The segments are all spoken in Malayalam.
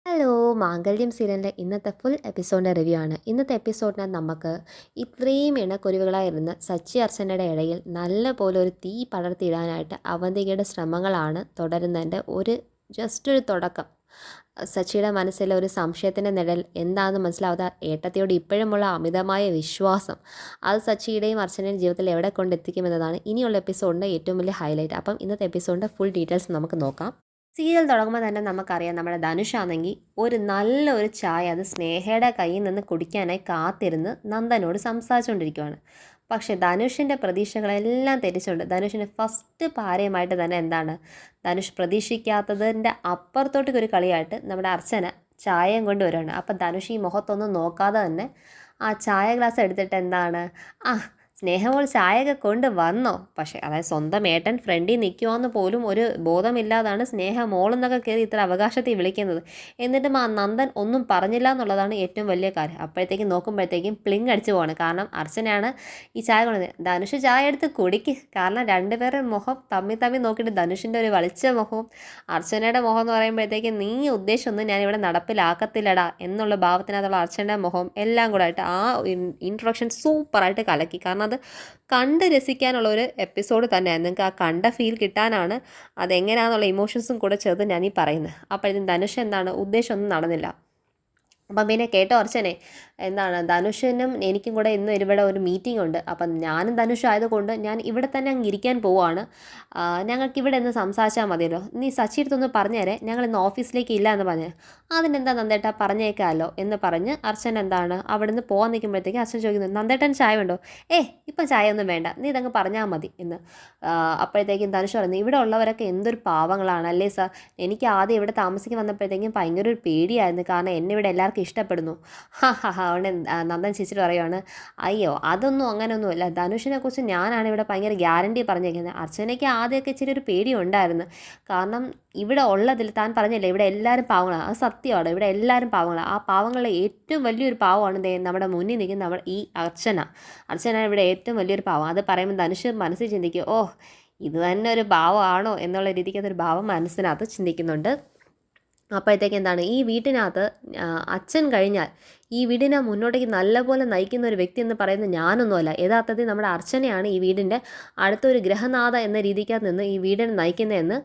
ഹലോ മാംഗല്യം സീരിയലിൻ്റെ ഇന്നത്തെ ഫുൾ എപ്പിസോഡിൻ്റെ റിവ്യൂ ആണ്. ഇന്നത്തെ എപ്പിസോഡിനകത്ത് നമുക്ക് ഇത്രയും ഇണക്കുരുവികളായിരുന്ന സച്ചി അർച്ചനയുടെ ഇടയിൽ നല്ല പോലെ ഒരു തീ പടർത്തിയിടാനായിട്ട് അവന്തികയുടെ ശ്രമങ്ങളാണ് തുടരുന്നതിൻ്റെ ജസ്റ്റ് ഒരു തുടക്കം. സച്ചിയുടെ മനസ്സിലെ ഒരു സംശയത്തിൻ്റെ നിഴൽ എന്താണെന്ന് മനസ്സിലാവാത്ത ഏട്ടത്തിയോട് ഇപ്പോഴുമുള്ള അമിതമായ വിശ്വാസം, അത് സച്ചിയുടെയും അർച്ചനയുടെയും ജീവിതത്തിൽ എവിടെ കൊണ്ടെത്തിക്കുമെന്നതാണ് ഇനിയുള്ള എപ്പിസോഡിൻ്റെ ഏറ്റവും വലിയ ഹൈലൈറ്റ്. അപ്പം ഇന്നത്തെ എപ്പിസോഡിൻ്റെ ഫുൾ ഡീറ്റെയിൽസ് നമുക്ക് നോക്കാം. സീരിയൽ തുടങ്ങുമ്പോൾ തന്നെ നമുക്കറിയാം, നമ്മുടെ ധനുഷാണെങ്കിൽ നല്ലൊരു ചായ അത് സ്നേഹയുടെ കയ്യിൽ നിന്ന് കുടിക്കാനായി കാത്തിരുന്ന് നന്ദനോട് സംസാരിച്ചുകൊണ്ടിരിക്കുകയാണ്. പക്ഷേ ധനുഷിൻ്റെ പ്രതീക്ഷകളെല്ലാം തെറ്റിച്ചുകൊണ്ട് ധനുഷിന് ഫസ്റ്റ് പാരയുമായിട്ട് തന്നെ ധനുഷ് പ്രതീക്ഷിക്കാത്തതിൻ്റെ അപ്പുറത്തോട്ടൊരു കളിയായിട്ട് നമ്മുടെ അർച്ചന ചായയും കൊണ്ട് വരുവാണ്. അപ്പം ധനുഷ് ഈ മുഖത്തൊന്നും നോക്കാതെ തന്നെ ആ ചായ ഗ്ലാസ് എടുത്തിട്ട് ആ സ്നേഹമോൾ ചായയൊക്കെ കൊണ്ട് വന്നോ, പക്ഷേ അതായത് സ്വന്തം ഏട്ടൻ ഫ്രണ്ടിൽ നിൽക്കുവാന്ന് പോലും ഒരു ബോധമില്ലാതാണ് സ്നേഹമോളെന്നൊക്കെ കയറി ഇത്ര അവകാശത്തിൽ വിളിക്കുന്നത്. എന്നിട്ടും ആ നന്ദൻ ഒന്നും പറഞ്ഞില്ല എന്നുള്ളതാണ് ഏറ്റവും വലിയ കാര്യം. അപ്പോഴത്തേക്കും നോക്കുമ്പോഴത്തേക്കും പ്ലിങ് അടിച്ചു പോവാണ്. കാരണം അർച്ചനയാണ് ഈ ചായ കൊണ്ടത്. ധനുഷ് ചായ എടുത്ത് കുടിക്ക്. കാരണം രണ്ടുപേരുടെ മുഖം തമ്മി നോക്കിയിട്ട് ധനുഷിൻ്റെ ഒരു വളിച്ച മുഖവും അർച്ചനയുടെ മുഖം എന്ന് പറയുമ്പോഴത്തേക്കും നീ ഉദ്ദേശമൊന്നും ഞാനിവിടെ നടപ്പിലാക്കത്തില്ലടാ എന്നുള്ള ഭാവത്തിനകത്തുള്ള അർച്ചനയുടെ മുഖം എല്ലാം കൂടെ ആയിട്ട് ആ ഇൻട്രൊഡക്ഷൻ സൂപ്പറായിട്ട് കലക്കി. കാരണം അത് കണ്ട് രസിക്കാനുള്ള ഒരു എപ്പിസോഡ് തന്നെയാണ്. നിങ്ങൾക്ക് ആ കണ്ട ഫീൽ കിട്ടാനാണ് അതെങ്ങനെയാണെന്നുള്ള ഇമോഷൻസും കൂടെ ചേർത്ത് ഞാനീ പറയുന്നത്. അപ്പോഴത്തേക്കും ധനുഷ് ഉദ്ദേശമൊന്നും നടന്നില്ല. അപ്പം പിന്നെ കേട്ടോ അർച്ചനെ, ധനുഷിനും എനിക്കും കൂടെ ഇന്ന് ഇവിടെ ഒരു മീറ്റിംഗ് ഉണ്ട്. അപ്പം ഞാനും ധനുഷ് ആയതുകൊണ്ട് ഞാൻ ഇവിടെ തന്നെ അങ്ങ് ഇരിക്കാൻ പോവാണ്. ഞങ്ങൾക്ക് ഇവിടെ നിന്ന് സംസാരിച്ചാൽ മതിയല്ലോ. നീ സച്ചി അടുത്തൊന്ന് പറഞ്ഞേരെ, ഞങ്ങൾ ഇന്ന് ഓഫീസിലേക്ക് ഇല്ല എന്ന് പറഞ്ഞ്. അതിനെന്താ നന്ദേട്ടാ, പറഞ്ഞേക്കാമല്ലോ എന്ന് പറഞ്ഞ് അർച്ചന അവിടെ നിന്ന് പോകാൻ നിൽക്കുമ്പോഴത്തേക്ക് അർച്ചന ചോദിക്കുന്നു, നന്ദേട്ടൻ ചായ ഉണ്ടോ? ഇപ്പം ചായ ഒന്നും വേണ്ട, നീ ഇതങ്ങ് പറഞ്ഞാൽ മതി എന്ന്. അപ്പോഴത്തേക്കും ധനുഷ് പറയുന്നു, ഇവിടെ ഉള്ളവരൊക്കെ എന്തൊരു പാവങ്ങളാണ് അല്ലേ സാർ. എനിക്ക് ആദ്യം ഇവിടെ താമസിക്കാൻ വന്നപ്പോഴത്തേക്കും ഭയങ്കര ഒരു പേടിയായിരുന്നു. കാരണം എന്നെ ഇവിടെ എല്ലാവർക്കും ഇഷ്ടപ്പെടുന്നു. അവിടെ നന്ദൻ ചേച്ചിട്ട് പറയുവാണ്, അയ്യോ അതൊന്നും അങ്ങനെയൊന്നുമില്ല, ധനുഷിനെ കുറിച്ച് ഞാനാണ് ഇവിടെ ഭയങ്കര ഗ്യാരണ്ടി പറഞ്ഞേക്കുന്നത്. അർച്ചനയ്ക്ക് ആദ്യമൊക്കെ ഇച്ചിരി ഒരു പേടി ഉണ്ടായിരുന്നു. കാരണം ഇവിടെ ഉള്ളതിൽ താൻ പറഞ്ഞില്ലേ ഇവിടെ എല്ലാവരും പാവങ്ങളാണ്, അത് സത്യമാണ്. ഇവിടെ എല്ലാവരും പാവങ്ങളാണ്. ആ പാവങ്ങളിലെ ഏറ്റവും വലിയൊരു പാവമാണ് നമ്മുടെ മുന്നിൽ നിൽക്കുന്ന ഈ അർച്ചന ഇവിടെ ഏറ്റവും വലിയൊരു പാവം. അത് പറയുമ്പോൾ ധനുഷ് മനസ്സിൽ ചിന്തിക്കും, ഇത് തന്നെ ഒരു ഭാവമാണോ എന്നുള്ള രീതിക്ക് അതൊരു ഭാവം മനസ്സിനകത്ത് ചിന്തിക്കുന്നുണ്ട്. അപ്പോഴത്തേക്ക് ഈ വീട്ടിനകത്ത് അച്ഛൻ കഴിഞ്ഞാൽ ഈ വീടിനെ മുന്നോട്ടേക്ക് നല്ലപോലെ നയിക്കുന്ന ഒരു വ്യക്തി എന്ന് പറയുന്നത് ഞാനൊന്നുമല്ല. യഥാർത്ഥത്തിൽ നമ്മുടെ അർച്ചനയാണ് ഈ വീടിൻ്റെ അടുത്തൊരു ഗ്രഹനാഥ എന്ന രീതിക്കകത്ത് നിന്ന് ഈ വീടിനെ നയിക്കുന്നതെന്ന്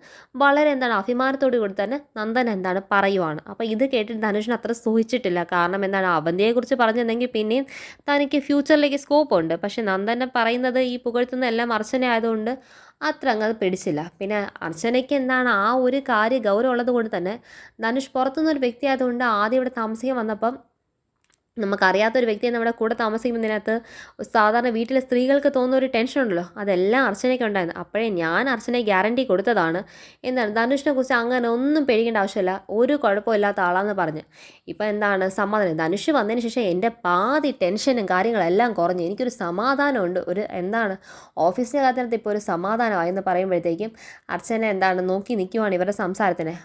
വളരെ അഭിമാനത്തോടു കൂടി തന്നെ നന്ദൻ പറയുവാണ്. അപ്പോൾ ഇത് കേട്ടിട്ട് ധനുഷിന് അത്ര സൂഹിച്ചിട്ടില്ല. കാരണം അവന്തിയെക്കുറിച്ച് പറഞ്ഞിരുന്നെങ്കിൽ പിന്നെയും തനിക്ക് ഫ്യൂച്ചറിലേക്ക് സ്കോപ്പ് ഉണ്ട്. പക്ഷേ നന്ദനെ പറയുന്നത് ഈ പുകഴ്ത്തുന്ന എല്ലാം അർച്ചന ആയതുകൊണ്ട് അത്ര അങ്ങ് പിടിച്ചില്ല. പിന്നെ അർച്ചനയ്ക്ക് ആ ഒരു കാര്യം ഗൗരവം ഉള്ളത് കൊണ്ട് തന്നെ ധനുഷ് പുറത്തുനിന്നൊരു വ്യക്തി ആയതുകൊണ്ട് ആദ്യം ഇവിടെ താമസിക്കാൻ വന്നപ്പം നമുക്കറിയാത്തൊരു വ്യക്തിയെ നമ്മുടെ കൂടെ താമസിക്കുന്നതിനകത്ത് സാധാരണ വീട്ടിലെ സ്ത്രീകൾക്ക് തോന്നുന്ന ഒരു ടെൻഷൻ ഉണ്ടല്ലോ, അതെല്ലാം അർച്ചനയ്ക്ക് ഉണ്ടായിരുന്നു. അപ്പോഴേ ഞാൻ അർച്ചനയെ ഗ്യാരണ്ടി കൊടുത്തതാണ്. ധനുഷിനെ കുറിച്ച് അങ്ങനെ ഒന്നും പേടിക്കേണ്ട ആവശ്യമില്ല, ഒരു കുഴപ്പമില്ലാത്ത ആളാന്ന് പറഞ്ഞ്. ഇപ്പം സമാധാനം. ധനുഷ് വന്നതിന് ശേഷം എൻ്റെ പാതി ടെൻഷനും കാര്യങ്ങളെല്ലാം കുറഞ്ഞു. എനിക്കൊരു സമാധാനമുണ്ട്. ഓഫീസിൻ്റെ കാര്യത്തിനകത്ത് ഇപ്പോൾ ഒരു സമാധാനമായി എന്ന് പറയുമ്പോഴത്തേക്കും അർച്ചന നോക്കി നിൽക്കുവാണ് ഇവരുടെ സംസാരത്തിന്.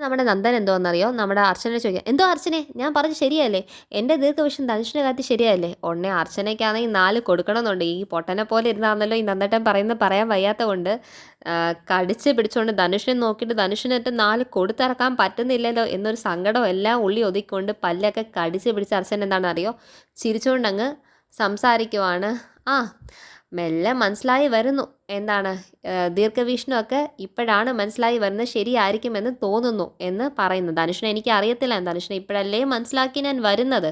നമ്മുടെ നന്ദൻ എന്തോന്നറിയോ, നമ്മുടെ അർച്ചനെ ചോദിക്കുക, എന്തോ അർച്ചനെ ഞാൻ പറഞ്ഞ് ശരിയല്ലേ, എൻ്റെ ദീർഘവിഷം ധനുഷിൻ്റെ കാര്യത്തിൽ ശരിയല്ലേ? ഉടനെ അർച്ചനയ്ക്കാണെങ്കിൽ 4 കൊടുക്കണമെന്നുണ്ട്. ഈ പൊട്ടനെ പോലെ ഇരുന്നാണല്ലോ ഈ നന്ദേട്ടൻ പറയാൻ വയ്യാത്ത കൊണ്ട് കടിച്ച് പിടിച്ചുകൊണ്ട് ധനുഷിനെ നോക്കിയിട്ട് ധനുഷിനിട്ട് 4 കൊടുത്തിറക്കാൻ പറ്റുന്നില്ലല്ലോ എന്നൊരു സങ്കടം എല്ലാം ഉള്ളി ഒതുക്കിക്കൊണ്ട് പല്ലൊക്കെ കടിച്ച് പിടിച്ച് അർച്ചന അറിയോ ചിരിച്ചുകൊണ്ടങ്ങ് സംസാരിക്കുവാണ്. മെല്ലെ മനസ്സിലായി വരുന്നു ദീർഘവീക്ഷണമൊക്കെ ഇപ്പോഴാണ് മനസ്സിലായി വരുന്നത്, ശരിയായിരിക്കുമെന്ന് തോന്നുന്നു എന്ന് പറയുന്നു. ധനുഷിനെ എനിക്ക് അറിയത്തില്ല, ധനുഷിനെ ഇപ്പോഴല്ലേ മനസ്സിലാക്കി ഞാൻ വരുന്നത്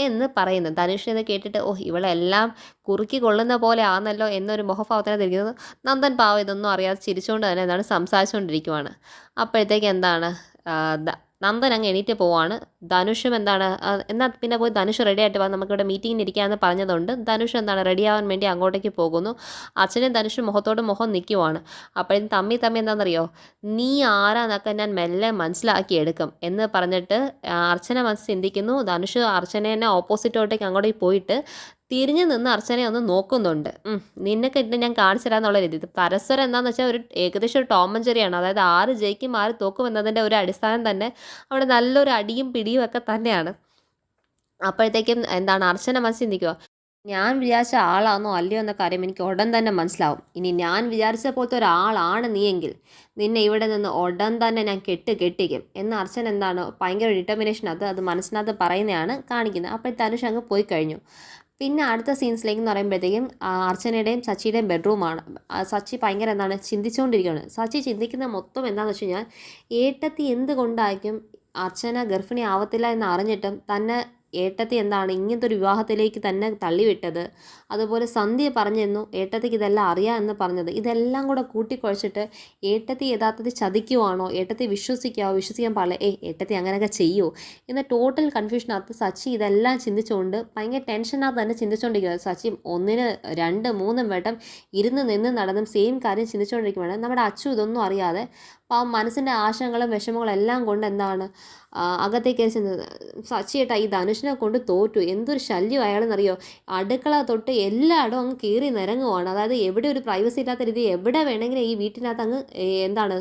എന്ന് പറയുന്നു. ധനുഷിനെ കേട്ടിട്ട് ഇവളെല്ലാം കുറുക്കി കൊള്ളുന്ന പോലെ ആണല്ലോ എന്നൊരു മുഖഭാവത്തിനകത്തിരിക്കുന്നത്. നന്ദൻ പാവം ഇതൊന്നും അറിയാതെ ചിരിച്ചുകൊണ്ട് തന്നെ സംസാരിച്ചുകൊണ്ടിരിക്കുവാണ്. അപ്പോഴത്തേക്ക് നന്ദൻ അങ്ങ് എണീറ്റ് പോവാണ്. ധനുഷും എന്നാൽ പിന്നെ പോയി ധനുഷ് റെഡി ആയിട്ട് വാ, നമുക്കിവിടെ മീറ്റിങ്ങിന് ഇരിക്കാമെന്ന് പറഞ്ഞതുകൊണ്ട് ധനുഷ് റെഡിയാവാൻ വേണ്ടി അങ്ങോട്ടേക്ക് പോകുന്നു. അച്ഛനും ധനുഷും മുഖത്തോട് മുഖം നിൽക്കുവാണ്. അപ്പോഴും തമ്മി എന്താണെന്നറിയോ, നീ ആരാന്നൊക്കെ ഞാൻ മെല്ലെ മനസ്സിലാക്കി എടുക്കും എന്ന് പറഞ്ഞിട്ട് അർച്ചന മനസ്സ് ചിന്തിക്കുന്നു. ധനുഷ് അർച്ചനേനെ ഓപ്പോസിറ്റോട്ടേക്ക് അങ്ങോട്ടേക്ക് പോയിട്ട് തിരിഞ്ഞു നിന്ന് അർച്ചനയെ ഒന്ന് നോക്കുന്നുണ്ട്. നിന്നൊക്കെ ഇട്ട് ഞാൻ കാണിച്ചു തരാമെന്നുള്ള രീതി. പരസ്പരം എന്താണെന്ന് വെച്ചാൽ ഏകദേശം ഒരു ടോം ആൻഡ് ജെറിയാണ്. അതായത് 6 ജയിക്കും 6 തോക്കും എന്നതിൻ്റെ ഒരു അടിസ്ഥാനം തന്നെ അവിടെ നല്ലൊരു അടിയും പിടിയും ഒക്കെ തന്നെയാണ്. അപ്പോഴത്തേക്കും അർച്ചന മനസ്സിൽ ചിന്തിക്കുക, ഞാൻ വിചാരിച്ച ആളാണോ അല്ലയോ എന്ന കാര്യം എനിക്ക് ഉടൻ തന്നെ മനസ്സിലാവും. ഇനി ഞാൻ വിചാരിച്ച പോലത്തെ ഒരാളാണ് നീയെങ്കിൽ നിന്നെ ഇവിടെ നിന്ന് ഉടൻ തന്നെ ഞാൻ കെട്ടിക്കും എന്ന് അർച്ചന എന്താണ് ഭയങ്കര ഡിറ്റർമിനേഷൻ അത് മനസ്സിനകത്ത് പറയുന്നതാണ് കാണിക്കുന്നത്. അപ്പോൾ ധനുഷ് അങ്ങ് പോയി കഴിഞ്ഞു. പിന്നെ അടുത്ത സീൻസിലേക്ക് എന്ന് പറയുമ്പോഴത്തേക്കും അർച്ചനയുടെയും സച്ചിയുടെയും ബെഡ്റൂമാണ്. സച്ചി ഭയങ്കര എന്താണ് ചിന്തിച്ചുകൊണ്ടിരിക്കുകയാണ്. സച്ചി ചിന്തിക്കുന്ന മൊത്തം എന്താണെന്ന് വെച്ച് കഴിഞ്ഞാൽ ഏട്ടത്തി എന്തുകൊണ്ടായിരിക്കും അർച്ചന ഗർഭിണി ആവത്തില്ല എന്ന് അറിഞ്ഞിട്ടും തന്നെ ഏട്ടത്തി എന്താണ് ഇങ്ങനത്തെ ഒരു വിവാഹത്തിലേക്ക് തന്നെ തള്ളിവിട്ടത്. അതുപോലെ സന്ധ്യ പറഞ്ഞിരുന്നു ഏട്ടത്തിക്ക് ഇതെല്ലാം അറിയാം എന്ന് പറഞ്ഞത്. ഇതെല്ലാം കൂടെ കൂട്ടിക്കുഴച്ചിട്ട് ഏട്ടത്തി യഥാർത്ഥത്തിൽ ചതിക്കുവാണോ, ഏട്ടത്തി വിശ്വസിക്കാൻ പാടില്ല, ഏട്ടത്തി അങ്ങനെയൊക്കെ ചെയ്യുമോ എന്ന ടോട്ടൽ കൺഫ്യൂഷനകത്ത് സച്ചി ഇതെല്ലാം ചിന്തിച്ചുകൊണ്ട് ഭയങ്കര ടെൻഷനകത്ത് തന്നെ ചിന്തിച്ചുകൊണ്ടിരിക്കുന്നത്. സച്ചി 1, 2, 3 വട്ടം ഇരുന്ന് നിന്ന് നടന്നും സെയിം കാര്യം ചിന്തിച്ചുകൊണ്ടിരിക്കുകയാണ്. നമ്മുടെ അച്ചു ഇതൊന്നും അറിയാതെ മനസ്സിൻ്റെ ആശങ്കകളും വിഷമങ്ങളും എല്ലാം കൊണ്ട് എന്താണ് അകത്തേക്ക് ചെന്നത്. സച്ചിയേട്ടാ ഈ ധനുഷിനെ കൊണ്ട് തോറ്റു, എന്തൊരു ശല്യം അയാളെന്നറിയോ, അടുക്കള തൊട്ട് എല്ലായിടും അങ്ങ് കീറി നിരങ്ങുവാണ്. അതായത് എവിടെ ഒരു പ്രൈവസി ഇല്ലാത്ത രീതി എവിടെ വേണമെങ്കിലും ഈ വീട്ടിനകത്ത് അങ്ങ് എന്താണ്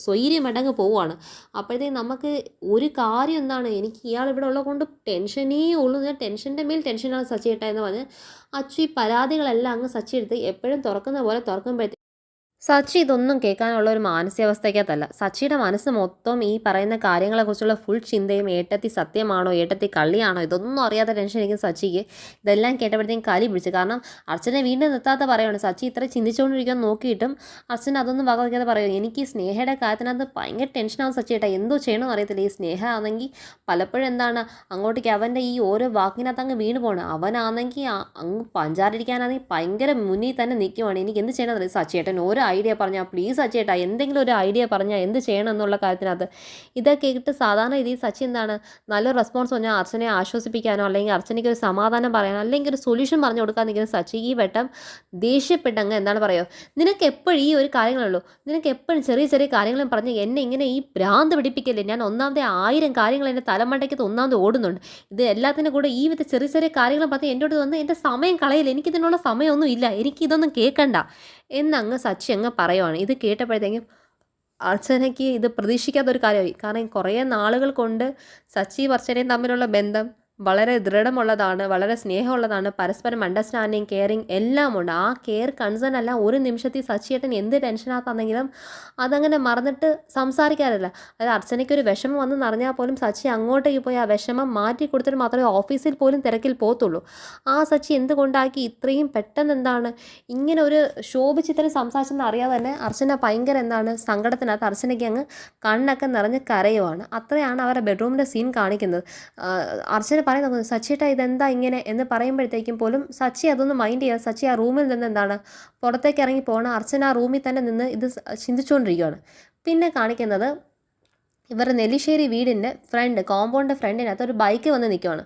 സ്വൈര്യമടങ്ങ് പോവുകയാണ്. അപ്പോഴത്തേക്ക് നമുക്ക് ഒരു കാര്യം എന്താണ് എനിക്ക് ഇയാൾ ഇവിടെ ഉള്ളത് കൊണ്ട് ടെൻഷനേ ഉള്ളൂ, ഞാൻ ടെൻഷൻ്റെ മേൽ ടെൻഷനാണ് സച്ചിയേട്ടാ എന്ന് പറഞ്ഞ് അച്ചു ഈ പരാതികളെല്ലാം അങ്ങ് സച്ചി എടുത്ത് എപ്പോഴും തുറക്കുന്ന പോലെ തുറക്കുമ്പോഴത്തേക്ക് സച്ചി ഇതൊന്നും കേൾക്കാനുള്ള ഒരു മാനസികാവസ്ഥയ്ക്കകത്തല്ല. സച്ചിയുടെ മനസ്സ് മൊത്തം ഈ പറയുന്ന കാര്യങ്ങളെക്കുറിച്ചുള്ള ഫുൾ ചിന്തയും ഏട്ടത്തി സത്യമാണോ ഏട്ടത്തി കള്ളിയാണോ ഇതൊന്നും അറിയാത്ത ടെൻഷൻ ഇരിക്കും സച്ചിക്ക്. ഇതെല്ലാം കേട്ടപ്പോഴത്തേക്കും കലി പിടിച്ചു. കാരണം അർച്ചനെ വീണ്ടും നിർത്താത്ത പറയുകയാണ്. സച്ചി ഇത്ര ചിന്തിച്ചുകൊണ്ടിരിക്കാൻ നോക്കിയിട്ടും അർച്ചന അതൊന്നും വകവയ്ക്കാതെ പറയും. എനിക്ക് ഈ സ്നേഹയുടെ കാര്യത്തിനകത്ത് ഭയങ്കര ടെൻഷനാവും സച്ചിയേട്ടാ, എന്തോ ചെയ്യണമെന്ന് അറിയത്തില്ല. ഈ സ്നേഹമാണെങ്കിൽ പലപ്പോഴും എന്താണ് അങ്ങോട്ടേക്ക് അവൻ്റെ ഈ ഓരോ വാക്കിനകത്ത് അങ്ങ് വീണ് പോകണം. അവനാണെങ്കിൽ അങ്ങ് പഞ്ചാരിടിക്കാനാണെങ്കിൽ ഭയങ്കര മുന്നിൽ തന്നെ നിൽക്കുവാണ്. എനിക്ക് എന്ത് ചെയ്യണമെന്ന് അറിയാം. സച്ചിയേട്ടൻ ഓരോ ഐഡിയ പറഞ്ഞാൽ പ്ലീസ് സച്ചിയേട്ടാ എന്തെങ്കിലും ഒരു ഐഡിയ പറഞ്ഞാൽ എന്ത് ചെയ്യണം എന്നുള്ള കാര്യത്തിനകത്ത് ഇതൊക്കെ കേട്ട് സാധാരണ രീതിയിൽ സച്ചി എന്താണ് നല്ലൊരു റെസ്പോൺസ് പറഞ്ഞാൽ അർച്ചനയെ ആശ്വസിപ്പിക്കാനോ അല്ലെങ്കിൽ അർച്ചനയ്ക്ക് ഒരു സമാധാനം പറയാനോ അല്ലെങ്കിൽ ഒരു സൊല്യൂഷൻ പറഞ്ഞു കൊടുക്കാൻ നിൽക്കുന്ന സച്ചി ഈ വട്ടം ദേഷ്യപ്പെട്ടങ്ങ് എന്താണ് പറയുക, നിനക്ക് എപ്പോഴും ഈ ഒരു കാര്യങ്ങളുള്ളൂ, നിനക്ക് എപ്പോഴും ചെറിയ ചെറിയ കാര്യങ്ങളും പറഞ്ഞ് എന്നെ ഇങ്ങനെ ഈ ഭ്രാന്ത് പിടിപ്പിക്കല്ലേ. ഞാൻ ഒന്നാമത്തെ 1000 കാര്യങ്ങൾ എൻ്റെ തലമണ്ടയ്ക്കത്ത് ഒന്നാമത് ഓടുന്നുണ്ട്. ഇത് എല്ലാത്തിനും കൂടെ ഈ വിധ ചെറിയ ചെറിയ കാര്യങ്ങളും പറഞ്ഞ് എൻ്റെ അടുത്ത് വന്ന് എൻ്റെ സമയം കളയില്ല, എനിക്കിതിനുള്ള സമയമൊന്നും ഇല്ല, എനിക്കിതൊന്നും കേൾക്കണ്ട എന്നങ്ങ് സച്ചി അങ്ങ് പറയുവാണ്. ഇത് കേട്ടപ്പോഴത്തേക്കും അർച്ചനയ്ക്ക് ഇത് പ്രതീക്ഷിക്കാത്തൊരു കാര്യമായി. കാരണം കുറേ നാളുകൾ കൊണ്ട് സച്ചി അർച്ചനയും തമ്മിലുള്ള ബന്ധം വളരെ ദൃഢമുള്ളതാണ്, വളരെ സ്നേഹമുള്ളതാണ്, പരസ്പരം അണ്ടർസ്റ്റാൻഡിങ് കെയറിങ് എല്ലാം ഉണ്ട്. ആ കെയർ കൺസേൺ എല്ലാം ഒരു നിമിഷത്തിൽ സച്ചിയേട്ടൻ എന്ത് ടെൻഷനകത്താണെങ്കിലും അതങ്ങനെ മറന്നിട്ട് സംസാരിക്കാറില്ല. അതായത് അർച്ചനയ്ക്കൊരു വിഷമം വന്നെന്ന് അറിഞ്ഞാൽ പോലും സച്ചി അങ്ങോട്ടേക്ക് പോയി ആ വിഷമം മാറ്റി കൊടുത്തിട്ട് മാത്രമേ ഓഫീസിൽ പോലും തിരക്കിൽ പോകത്തുള്ളൂ. ആ സച്ചി എന്തുകൊണ്ടാക്കി ഇത്രയും പെട്ടെന്ന് എന്താണ് ഇങ്ങനെ ഒരു ശോഭിച്ചിത്തരം സംസാരിച്ചെന്ന് അറിയാതെ തന്നെ അർച്ചന ഭയങ്കര എന്താണ് സങ്കടത്തിനകത്ത് അർച്ചനയ്ക്ക് അങ്ങ് കണ്ണൊക്കെ നിറഞ്ഞ് കരയുവാണ്. അത്രയാണ് അവരുടെ ബെഡ്റൂമിൻ്റെ സീൻ കാണിക്കുന്നത്. അർച്ചന പറയുന്നത് സച്ചിയേട്ടാ ഇതെന്താ ഇങ്ങനെ എന്ന് പറയുമ്പോഴത്തേക്കും പോലും സച്ചി അതൊന്നും മൈൻഡ് ചെയ്യാതെ സച്ചി ആ റൂമിൽ നിന്ന് എന്താണ് പുറത്തേക്ക് ഇറങ്ങി പോകണം. അർച്ചന ആ റൂമിൽ തന്നെ നിന്ന് ഇത് ചിന്തിച്ചുകൊണ്ടിരിക്കുകയാണ്. പിന്നെ കാണിക്കുന്നത് ഇവരുടെ നെല്ലിശ്ശേരി വീടിൻ്റെ കോമ്പൗണ്ട് ഫ്രണ്ടിനകത്ത് ഒരു ബൈക്ക് വന്ന് നിൽക്കുകയാണ്.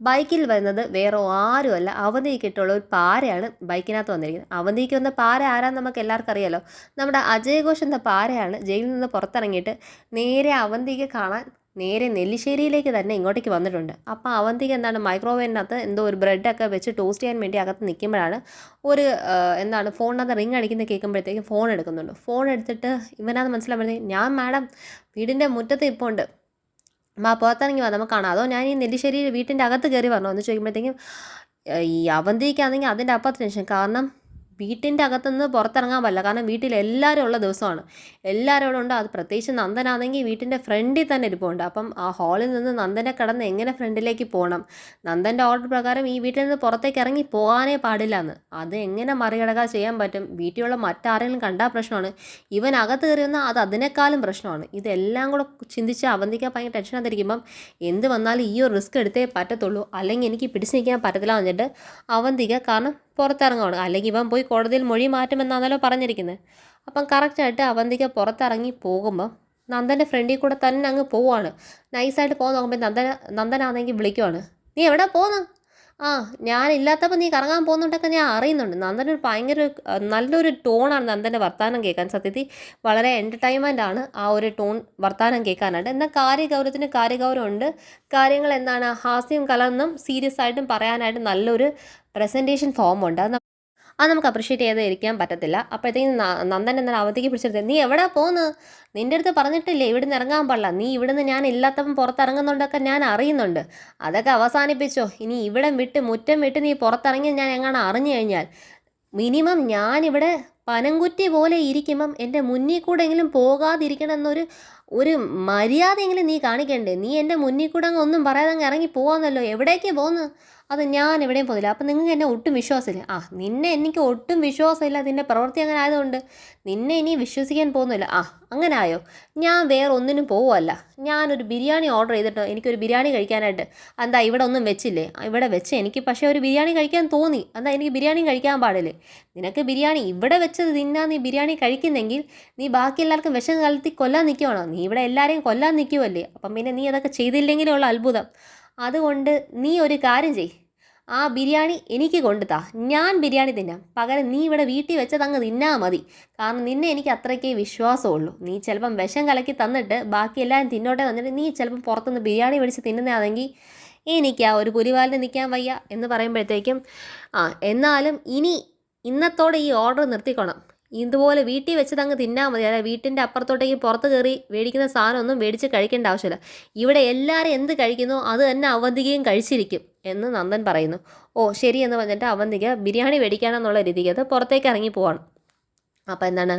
ബൈക്കിൽ വരുന്നത് വേറെ ആരുമല്ല അവന്തിക്കിട്ടുള്ള ഒരു പാരയാണ് ബൈക്കിനകത്ത് വന്നിരിക്കുന്നത്. അവന്തിക്ക് വന്ന പാര ആരാന്ന് നമുക്ക് എല്ലാവർക്കും അറിയാലോ. നമ്മുടെ അജയ് ഘോഷ് എന്ന പാരയാണ് ജയിലിൽ നിന്ന് പുറത്തിറങ്ങിയിട്ട് നേരെ അവന്തിക്ക് കാണാൻ നേരെ നെല്ലിശ്ശേരിയിലേക്ക് തന്നെ ഇങ്ങോട്ടേക്ക് വന്നിട്ടുണ്ട്. അപ്പോൾ അവന്തിക്ക് എന്താണ് മൈക്രോവേവിനകത്ത് എന്തോ ഒരു ബ്രെഡൊക്കെ വെച്ച് ടോസ്റ്റ് ചെയ്യാൻ വേണ്ടി അകത്ത് നിൽക്കുമ്പോഴാണ് ഒരു എന്താണ് ഫോണിനകത്ത് റിങ് അടിക്കുന്നത് കേൾക്കുമ്പോഴത്തേക്കും ഫോൺ എടുക്കുന്നുണ്ട്. ഫോൺ എടുത്തിട്ട് ഇവനാന്ന് മനസ്സിലാകുമ്പോഴത്തേക്കും ഞാൻ മാഡം വീടിൻ്റെ മുറ്റത്ത് ഇപ്പോൾ ഉണ്ട്, പുറത്തിറങ്ങി വാ നമുക്ക് കാണാം, അതോ ഞാൻ ഈ നെല്ലിശ്ശേരി വീട്ടിൻ്റെ അകത്ത് കയറി വരണോ എന്ന് ചോദിക്കുമ്പോഴത്തേക്കും ഈ അവന്തിക്കാണെങ്കിൽ അതിൻ്റെ അപ്പുറത്ത് ടെൻഷൻ. കാരണം വീട്ടിൻ്റെ അകത്തുനിന്ന് പുറത്തിറങ്ങാൻ പറ്റില്ല. കാരണം വീട്ടിൽ എല്ലാവരും ഉള്ള ദിവസമാണ്, എല്ലാവരും അവിടെ ഉണ്ട്. അത് പ്രത്യേകിച്ച് നന്ദനാണെങ്കിൽ വീട്ടിൻ്റെ ഫ്രണ്ടിൽ തന്നെ ഇരിപ്പുണ്ട്. അപ്പം ആ ഹാളിൽ നിന്ന് നന്ദനെ കടന്ന് എങ്ങനെ ഫ്രണ്ടിലേക്ക് പോകണം, നന്ദൻ്റെ ഓർഡർ പ്രകാരം ഈ വീട്ടിൽ നിന്ന് പുറത്തേക്ക് ഇറങ്ങി പോകാനേ പാടില്ല എന്ന്. അത് എങ്ങനെ മറികടക്കാൻ ചെയ്യാൻ പറ്റും? വീട്ടിലുള്ള മറ്റാരെങ്കിലും കണ്ടാൽ പ്രശ്നമാണ്, ഇവൻ അകത്ത് കയറി വന്നാൽ അത് അതിനേക്കാളും പ്രശ്നമാണ്. ഇതെല്ലാം കൂടെ ചിന്തിച്ച് അവന്തിക്കാൻ ഭയങ്കര ടെൻഷൻ ആയിരിക്കുമ്പം എന്ത് വന്നാലും ഈ ഒരു റിസ്ക് എടുത്തേ പറ്റത്തുള്ളൂ, അല്ലെങ്കിൽ എനിക്ക് പിടിച്ച് നിൽക്കാൻ പറ്റത്തില്ല എന്ന് പറഞ്ഞിട്ട് അവന്തിക കാരണം പുറത്തിറങ്ങുകയാണ്. അല്ലെങ്കിൽ ഇവൻ പോയി കോടതിയിൽ മൊഴി മാറ്റുമെന്നാണല്ലോ പറഞ്ഞിരിക്കുന്നത്. അപ്പം കറക്റ്റായിട്ട് അവന്തിക പുറത്തിറങ്ങി പോകുമ്പോൾ നന്ദൻ്റെ ഫ്രണ്ടിൽ കൂടെ തന്നെ അങ്ങ് പോവുകയാണ്. നൈസായിട്ട് പോകാൻ നോക്കുമ്പോൾ നന്ദനാണെങ്കിൽ വിളിക്കുവാണ്, നീ എവിടെ പോകുന്നു? ഞാനില്ലാത്തപ്പോൾ നീ കറങ്ങാൻ പോകുന്നുണ്ടൊക്കെ ഞാൻ അറിയുന്നുണ്ട്. നന്ദനൊരു ഭയങ്കര നല്ലൊരു ടോണാണ് നന്ദൻ്റെ വർത്തമാനം കേൾക്കാൻ. സത്യത്തിൽ വളരെ എൻ്റർടൈൻമെൻ്റ് ആണ് ആ ഒരു ടോൺ വർത്തമാനം കേൾക്കാനായിട്ട്. എന്നാൽ കാര്യഗൗരവത്തിന് കാര്യഗൗരവമുണ്ട്. കാര്യങ്ങൾ എന്താണ് ഹാസ്യം കലർന്നും സീരിയസ് ആയിട്ടും പറയാനായിട്ട് നല്ലൊരു പ്രസൻറ്റേഷൻ ഫോമുണ്ട്. അത് അത് നമുക്ക് അപ്രിഷ്യേറ്റ് ചെയ്ത് ഇരിക്കാൻ പറ്റത്തില്ല. അപ്പോഴത്തേക്കും നന്ദൻ എന്നാൽ അവധിക്ക് പിടിച്ചെടുത്ത്, നീ എവിടെ പോന്ന്? നിൻ്റെ അടുത്ത് പറഞ്ഞിട്ടില്ലേ ഇവിടുന്ന് ഇറങ്ങാൻ പാടില്ല? നീ ഇവിടുന്ന് ഞാൻ ഇല്ലാത്തപ്പം പുറത്തിറങ്ങുന്നുണ്ടൊക്കെ ഞാൻ അറിയുന്നുണ്ട്. അതൊക്കെ അവസാനിപ്പിച്ചോ. ഇനി ഇവിടം വിട്ട് മുറ്റം വിട്ട് നീ പുറത്തിറങ്ങി ഞാൻ എങ്ങനെ അറിഞ്ഞു കഴിഞ്ഞാൽ മിനിമം ഞാനിവിടെ പനംകുറ്റി പോലെ ഇരിക്കുമ്പം എൻ്റെ മുന്നിൽ കൂടെ എങ്കിലും പോകാതിരിക്കണം ഒരു മര്യാദയെങ്കിലും നീ കാണിക്കണ്ടേ? നീ എൻ്റെ മുന്നിൽ കൂടെ അങ്ങ് ഒന്നും പറയാതെ അങ്ങ് ഇറങ്ങി പോകാമെന്നല്ലോ. എവിടേക്ക് പോകുന്നു? അത് ഞാൻ എവിടെയും പോകില്ല. അപ്പം നിങ്ങൾക്ക് എന്നെ ഒട്ടും വിശ്വാസമില്ല. നിന്നെ എനിക്ക് ഒട്ടും വിശ്വാസമില്ല. നിൻ്റെ പ്രവൃത്തി അങ്ങനെ ആയതുകൊണ്ട് നിന്നെ ഇനി വിശ്വസിക്കാൻ പോകുന്നില്ല. അങ്ങനെ ആയോ? ഞാൻ വേറെ ഒന്നിനും പോവുമല്ല. ഞാനൊരു ബിരിയാണി ഓർഡർ ചെയ്തിട്ട് എനിക്കൊരു ബിരിയാണി കഴിക്കാനായിട്ട്. എന്താ ഇവിടെ ഒന്നും വെച്ചില്ലേ? ഇവിടെ വെച്ച് എനിക്ക് പക്ഷേ ഒരു ബിരിയാണി കഴിക്കാൻ തോന്നി. എന്താ എനിക്ക് ബിരിയാണി കഴിക്കാൻ പാടില്ലേ? നിനക്ക് ബിരിയാണി ഇവിടെ വെച്ചത് തിന്നാൻ നീ ബിരിയാണി കഴിക്കുന്നെങ്കിൽ നീ ബാക്കി എല്ലാവർക്കും വിഷം കലർത്തി കൊല്ലാൻ നിൽക്കുവാണോ? നീ ഇവിടെ എല്ലാവരെയും കൊല്ലാൻ നിൽക്കുമല്ലേ? അപ്പം പിന്നെ നീ അതൊക്കെ ചെയ്തില്ലെങ്കിലുള്ള അത്ഭുതം. അതുകൊണ്ട് നീ ഒരു കാര്യം ചെയ്, ആ ബിരിയാണി എനിക്ക് കൊണ്ടുതാ. ഞാൻ ബിരിയാണി തിന്നാം. പകരം നീ ഇവിടെ വീട്ടിൽ വെച്ചത് അങ്ങ് തിന്നാൽ മതി. കാരണം നിന്നെ എനിക്ക് അത്രയ്ക്കേ വിശ്വാസമുള്ളൂ. നീ ചിലപ്പം വിഷം കലക്കി തന്നിട്ട് ബാക്കി എല്ലാവരും തിന്നോട്ടെ വന്നിട്ട് നീ ചിലപ്പം പുറത്തുനിന്ന് ബിരിയാണി മേടിച്ച് തിന്നുന്നതാണെങ്കിൽ എനിക്ക് ആ ഒരു പുലിവാലിന് നിൽക്കാൻ വയ്യ എന്ന് പറയുമ്പോഴത്തേക്കും എന്നാലും ഇന്നത്തോടെ ഈ ഓർഡർ നിർത്തിക്കോണം. ഇതുപോലെ വീട്ടിൽ വെച്ചത് അങ്ങ് തിന്നാൽ മതി. അതായത് വീട്ടിൻ്റെ അപ്പുറത്തോട്ടേക്ക് പുറത്ത് കയറി മേടിക്കുന്ന സാധനമൊന്നും മേടിച്ച് കഴിക്കേണ്ട ആവശ്യമില്ല. ഇവിടെ എല്ലാവരും എന്ത് കഴിക്കുന്നോ അത് തന്നെ അവന്തികയും കഴിച്ചിരിക്കും എന്ന് നന്ദൻ പറയുന്നു. ശരി എന്ന് പറഞ്ഞിട്ട് അവന്തിക ബിരിയാണി മേടിക്കാനെന്നുള്ള രീതിക്ക് അത് പുറത്തേക്ക് ഇറങ്ങി പോവാണ്. അപ്പോൾ എന്താണ്,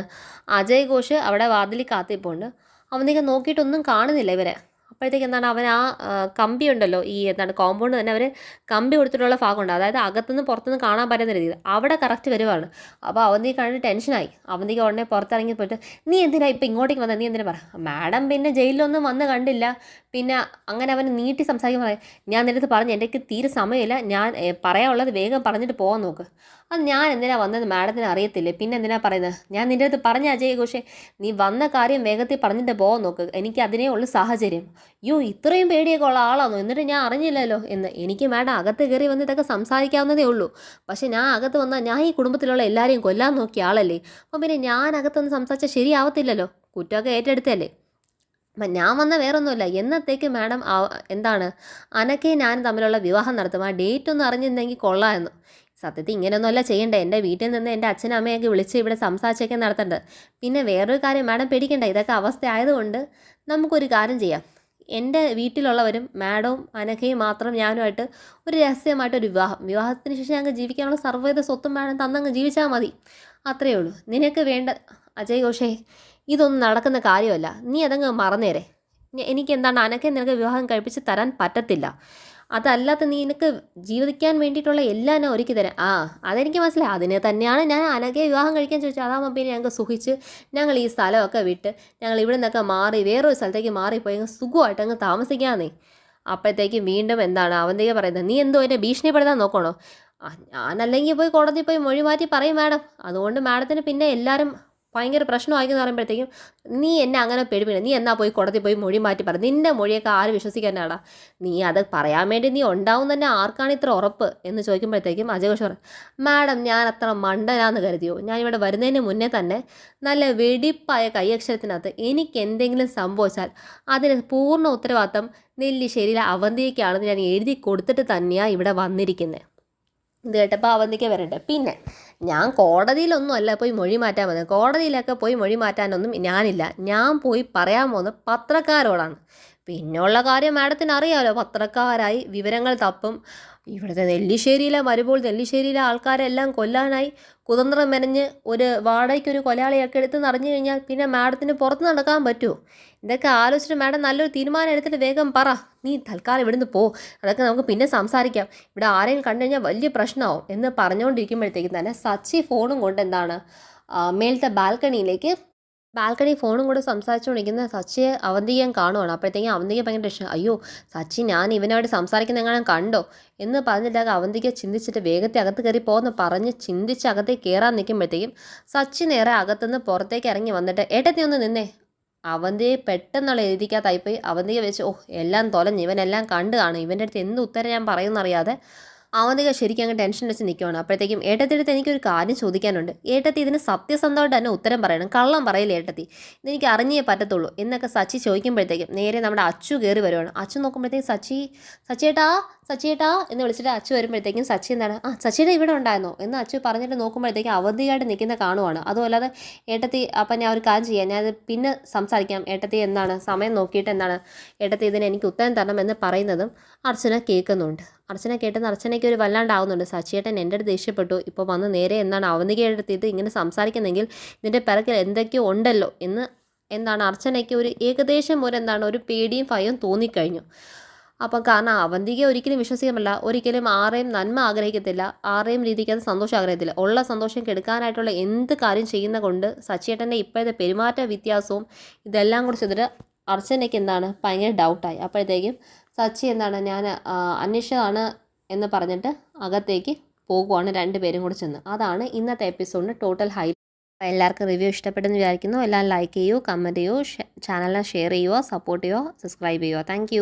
അജയ് ഘോഷ് അവിടെ വാതിലിൽ കാത്തിപ്പോണ്ട്. അവന്തിക നോക്കിയിട്ടൊന്നും കാണുന്നില്ല ഇവരെ. അപ്പോഴത്തേക്ക് എന്താണ്, അവൻ കമ്പി ഉണ്ടല്ലോ, കോമ്പൗണ്ട് തന്നെ അവർ കമ്പി കൊടുത്തിട്ടുള്ള ഭാഗമുണ്ട്. അതായത് അകത്തുനിന്ന് പുറത്തുനിന്ന് കാണാൻ പറ്റുന്ന രീതിയിൽ അവിടെ കറക്റ്റ് വരുവാണ്. അപ്പോൾ അവന്തിക കണ്ടിട്ട് ടെൻഷനായി. അവന്തിക ഉടനെ പുറത്തിറങ്ങി പോയിട്ട്, നീ എന്തിനാ ഇപ്പം ഇങ്ങോട്ടേക്ക് വന്നത്? നീ എന്തിനാ പറ? മാഡം പിന്നെ ജയിലിലൊന്നും വന്ന് കണ്ടില്ല. പിന്നെ അങ്ങനെ അവൻ നീട്ടി സംസാരിക്കാൻ പറയാം. ഞാൻ നിൻ്റെ അടുത്ത് പറഞ്ഞു എനിക്ക് തീരെ സമയമില്ല, ഞാൻ പറയാനുള്ളത് വേഗം പറഞ്ഞിട്ട് പോകാൻ നോക്ക്. അത് ഞാൻ എന്തിനാ വന്നത് മാഡത്തിന് അറിയത്തില്ലേ? പിന്നെ എന്തിനാ പറയുന്നത്? ഞാൻ നിൻ്റെ അടുത്ത് പറഞ്ഞ അജയ് ഘോഷേ, നീ വന്ന കാര്യം വേഗത്തിൽ പറഞ്ഞിട്ട് പോകാൻ നോക്ക്. എനിക്ക് അതിനേ ഉള്ളൂ സാഹചര്യം. ഇത്രയും പേടിയൊക്കെ ഉള്ള ആളാണോ? എന്നിട്ട് ഞാൻ അറിഞ്ഞില്ലല്ലോ എന്ന്. എനിക്ക് മാഡം അകത്ത് കയറി വന്ന് ഇതൊക്കെ സംസാരിക്കാവുന്നതേ ഉള്ളൂ. പക്ഷെ ഞാൻ അകത്ത് വന്നാൽ ഞാൻ ഈ കുടുംബത്തിലുള്ള എല്ലാവരെയും കൊല്ലാൻ നോക്കിയ ആളല്ലേ. അപ്പം പിന്നെ ഞാൻ അകത്തൊന്ന് സംസാരിച്ചാൽ ശരിയാവത്തില്ലല്ലോ. കുറ്റമൊക്കെ ഏറ്റെടുത്തല്ലേ. അപ്പം ഞാൻ വന്ന വേറൊന്നുമില്ല. എന്നത്തേക്ക് മാഡം എന്താണ് അനക്കയും ഞാനും തമ്മിലുള്ള വിവാഹം നടത്തും? ആ ഡേറ്റ് ഒന്ന് അറിഞ്ഞിരുന്നെങ്കിൽ കൊള്ളാമെന്ന്. സത്യത്തിൽ ഇങ്ങനെയൊന്നുമല്ല ചെയ്യേണ്ടത്. എൻ്റെ വീട്ടിൽ നിന്ന് എൻ്റെ അച്ഛനും അമ്മയൊക്കെ വിളിച്ച് ഇവിടെ സംസാരിച്ചൊക്കെ നടത്തേണ്ടത്. പിന്നെ വേറൊരു കാര്യം മാഡം പേടിക്കണ്ട. ഇതൊക്കെ അവസ്ഥ ആയതുകൊണ്ട് നമുക്കൊരു കാര്യം ചെയ്യാം. എൻ്റെ വീട്ടിലുള്ളവരും മാഡവും അനഘയും മാത്രം ഞാനുമായിട്ട് ഒരു രഹസ്യമായിട്ടൊരു വിവാഹത്തിന് ശേഷം ഞങ്ങൾക്ക് ജീവിക്കാനുള്ള സർവ്വവിധ സ്വത്തും മാഡം തന്നങ്ങ് ജീവിച്ചാൽ മതി. അത്രയേ ഉള്ളൂ. നിനക്ക് വേണ്ട അജയ് ഘോഷേ, ഇതൊന്നും നടക്കുന്ന കാര്യമല്ല. നീ അതങ്ങ് മറന്നേരെ. എനിക്ക് അനഘയെ നിനക്ക് വിവാഹം കഴിപ്പിച്ച് തരാൻ പറ്റത്തില്ല. അതല്ലാത്ത നിനക്ക് ജീവിക്കാൻ വേണ്ടിയിട്ടുള്ള എല്ലാം ഞാൻ ഒരുക്കി തരാം. അതെനിക്ക് മനസ്സിലായി. അതിന് തന്നെയാണ് ഞാൻ അനഘയെ വിവാഹം കഴിക്കാൻ ചോദിച്ചത്. അതാകുമ്പോൾ പിന്നെ ഞങ്ങൾക്ക് സുഖിച്ച് ഞങ്ങൾ ഈ സ്ഥലമൊക്കെ വിട്ട് ഞങ്ങൾ ഇവിടെ നിന്നൊക്കെ മാറി വേറൊരു സ്ഥലത്തേക്ക് മാറിപ്പോയി അങ്ങ് സുഖമായിട്ട് അങ്ങ് താമസിക്കാമെന്നേ. അപ്പോഴത്തേക്കും വീണ്ടും അവന്തിക പറയുന്നത്, നീ എന്തോ എന്നെ ഭീഷണിപ്പെടുത്താൻ നോക്കണോ? ഞാനല്ലെങ്കിൽ പോയി കോടതി പോയി മൊഴി മാറ്റി പറയും മാഡം. അതുകൊണ്ട് മാഡത്തിന് പിന്നെ എല്ലാവരും ഭയങ്കര പ്രശ്നമായിക്കെന്ന് പറയുമ്പോഴത്തേക്കും, നീ എന്നെ അങ്ങനെ പേടിപ്പിക്കണം. നീ എന്നാ പോയി കോടതി പോയി മൊഴി മാറ്റി പറ. നിൻ്റെ മൊഴിയൊക്കെ ആര് വിശ്വസിക്കാനാടാ? നീ അത് പറയാൻ വേണ്ടി നീ ഉണ്ടാവും തന്നെ ആർക്കാണ് ഇത്ര ഉറപ്പ് എന്ന് ചോദിക്കുമ്പോഴത്തേക്കും അജയ് ഘോഷ് പറയും, മാഡം ഞാൻ അത്ര മണ്ടനാന്ന് കരുതിയോ? ഞാൻ ഇവിടെ വരുന്നതിന് മുന്നേ തന്നെ നല്ല വെടിപ്പായ കൈയക്ഷരത്തിനകത്ത് എനിക്ക് എന്തെങ്കിലും സംഭവിച്ചാൽ അതിന് പൂർണ്ണ ഉത്തരവാദിത്തം നെല്ലിശ്ശേരിയിലെ അവന്തികയ്ക്കാണെന്ന് ഞാൻ എഴുതി കൊടുത്തിട്ട് തന്നെയാണ് ഇവിടെ വന്നിരിക്കുന്നത്. ഇത് കേട്ടപ്പോൾ അവന്തിക്ക് വരട്ടെ. പിന്നെ ഞാൻ കോടതിയിലൊന്നും അല്ല പോയി മൊഴി മാറ്റാൻ വന്നത്. കോടതിയിലൊക്കെ പോയി മൊഴി മാറ്റാനൊന്നും ഞാനില്ല. ഞാൻ പോയി പറയാൻ പോകുന്നത് പത്രക്കാരോടാണ്. പിന്നെയുള്ള കാര്യം മാഡത്തിന് അറിയാമല്ലോ, പത്രക്കാരായി വിവരങ്ങൾ തപ്പും. ഇവിടുത്തെ നെല്ലിശ്ശേരിയിലെ ആൾക്കാരെല്ലാം കൊല്ലാനായി കുതന്ത്രം മെനഞ്ഞ് ഒരു വാടകയ്ക്കൊരു കൊലയാളിയൊക്കെ എടുത്ത് നിറഞ്ഞു കഴിഞ്ഞാൽ പിന്നെ മാഡത്തിന് പുറത്ത് നടക്കാൻ പറ്റുമോ? ഇതൊക്കെ ആലോചിച്ചിട്ട് മാഡം നല്ലൊരു തീരുമാനം എടുത്തിട്ട് വേഗം പറ. നീ തൽക്കാലം ഇവിടുന്ന് പോ, അതൊക്കെ നമുക്ക് പിന്നെ സംസാരിക്കാം. ഇവിടെ ആരെയും കണ്ടു കഴിഞ്ഞാൽ വലിയ പ്രശ്നമാവും എന്ന് പറഞ്ഞുകൊണ്ടിരിക്കുമ്പോഴത്തേക്കും തന്നെ സച്ചി ഫോണും കൊണ്ട് മേലത്തെ ബാൽക്കണി ഫോണും കൂടെ സംസാരിച്ചുകൊണ്ടിരിക്കുന്ന സച്ചിയെ അവന്തികയും കാണുവാണ്. അപ്പോഴത്തേക്കും അവന്തിക ഭയങ്കര രക്ഷ, അയ്യോ സച്ചി ഞാൻ ഇവനായിട്ട് സംസാരിക്കുന്ന എങ്ങനെ കണ്ടോ എന്ന് പറഞ്ഞിട്ട് അവന്തിക ചിന്തിച്ചിട്ട് വേഗത്തെ അകത്ത് കയറി പോകുന്ന പറഞ്ഞ് ചിന്തിച്ച് അകത്തേക്ക് കയറാൻ നിൽക്കുമ്പോഴത്തേക്കും സച്ചി നേരെ അകത്തുനിന്ന് പുറത്തേക്ക് ഇറങ്ങി വന്നിട്ട്, ഏട്ടത്തി ഒന്ന് നിന്നേ. അവന്തിയെ പെട്ടെന്നുള്ള എഴുതിക്കാത്തായിപ്പോയി. അവന്തിക വെച്ച് എല്ലാം തൊലഞ്ഞ് ഇവനെല്ലാം കണ്ടു കാണും. ഇവൻ്റെ അടുത്ത് എന്ത് ഉത്തരം ഞാൻ പറയുമെന്നറിയാതെ അവന്തിക ശരിക്കും അങ്ങ് ടെൻഷൻ വെച്ച് നിൽക്കുകയാണ്. അപ്പോഴത്തേക്കും ഏട്ടത്തിയുടെ എനിക്കൊരു കാര്യം ചോദിക്കാനുണ്ട്. ഏട്ടത്തി ഇതിന് സത്യസന്ധമായിട്ട് തന്നെ ഉത്തരം പറയണം, കള്ളം പറയില്ല ഏട്ടത്തി, ഇതെനിക്ക് അറിഞ്ഞേ പറ്റത്തുള്ളൂ എന്നൊക്കെ സച്ചി ചോദിക്കുമ്പോഴത്തേക്കും നേരെ നമ്മുടെ അച്ചു കയറി വരുവാണ്. അച്ചു നോക്കുമ്പോഴത്തേക്കും സച്ചിയേട്ടാ സച്ചിയേട്ടാ എന്ന് വിളിച്ചിട്ട് അച്ചു വരുമ്പോഴത്തേക്കും സച്ചി എന്താണ്, സച്ചിയുടെ ഇവിടെ ഉണ്ടായിരുന്നോ എന്ന് അച്ചു പറഞ്ഞിട്ട് നോക്കുമ്പോഴത്തേക്കും അവധിയായിട്ട് നിൽക്കുന്ന കാണുവാണ്. അതുമല്ലാതെ ഏട്ടത്തി അപ്പം ഞാൻ ഒരു കാര്യം ചെയ്യാം, ഞാനത് പിന്നെ സംസാരിക്കാം ഏട്ടത്തി എന്താണ് സമയം നോക്കിയിട്ട് എന്താണ് ഏട്ടത്തി ഇതിന് എനിക്ക് ഉത്തരം തരണം എന്ന് പറയുന്നതും അർച്ചന കേൾക്കുന്നുണ്ട്. അർച്ചന കേട്ടെന്ന് അർച്ചനയ്ക്ക് ഒരു വല്ലാണ്ടാവുന്നുണ്ട്. സച്ചിയേട്ടൻ എൻ്റെ അടുത്ത് ദേഷ്യപ്പെട്ടു, ഇപ്പോൾ വന്ന് നേരെ എന്താണ് അവന്തികയുടെ അടുത്ത് ഇത് ഇങ്ങനെ സംസാരിക്കുന്നെങ്കിൽ ഇതിൻ്റെ പിറകിൽ എന്തൊക്കെയോ ഉണ്ടല്ലോ എന്ന് എന്താണ് അർച്ചനയ്ക്ക് ഒരു ഏകദേശം ഒരു പേടിയും ഭയവും തോന്നിക്കഴിഞ്ഞു. അപ്പം കാരണം അവന്തികയെ ഒരിക്കലും വിശ്വസിക്കാൻ പറ്റില്ല, ഒരിക്കലും ആരെയും നന്മ ആഗ്രഹിക്കത്തില്ല, ആരെയും രീതിക്ക് അത് സന്തോഷം ആഗ്രഹിക്കത്തില്ല. ഉള്ള സന്തോഷം കെടുക്കാനായിട്ടുള്ള എന്ത് കാര്യം ചെയ്യുന്ന കൊണ്ട് സച്ചിയേട്ടൻ്റെ ഇപ്പോഴത്തെ പെരുമാറ്റ വ്യത്യാസവും ഇതെല്ലാം കൂടി ചെയ്തിട്ട് അർച്ചനയ്ക്ക് ഭയങ്കര ഡൗട്ടായി. അപ്പോഴത്തേക്കും സച്ചി ഞാൻ അന്വേഷിച്ചതാണ് എന്ന് പറഞ്ഞിട്ട് അകത്തേക്ക് പോകുവാണ് രണ്ടുപേരും കൂടി ചെന്ന്. അതാണ് ഇന്നത്തെ എപ്പിസോഡിന് ടോട്ടൽ ഹൈ. എല്ലാവർക്കും റിവ്യൂ ഇഷ്ടപ്പെട്ടെന്ന് വിചാരിക്കുന്നു. എല്ലാം ലൈക്ക് ചെയ്യൂ, കമൻറ്റ് ചെയ്യൂ, ചാനലിനെ ഷെയർ ചെയ്യുക, സപ്പോർട്ട് ചെയ്യുക, സബ്സ്ക്രൈബ് ചെയ്യുക. താങ്ക്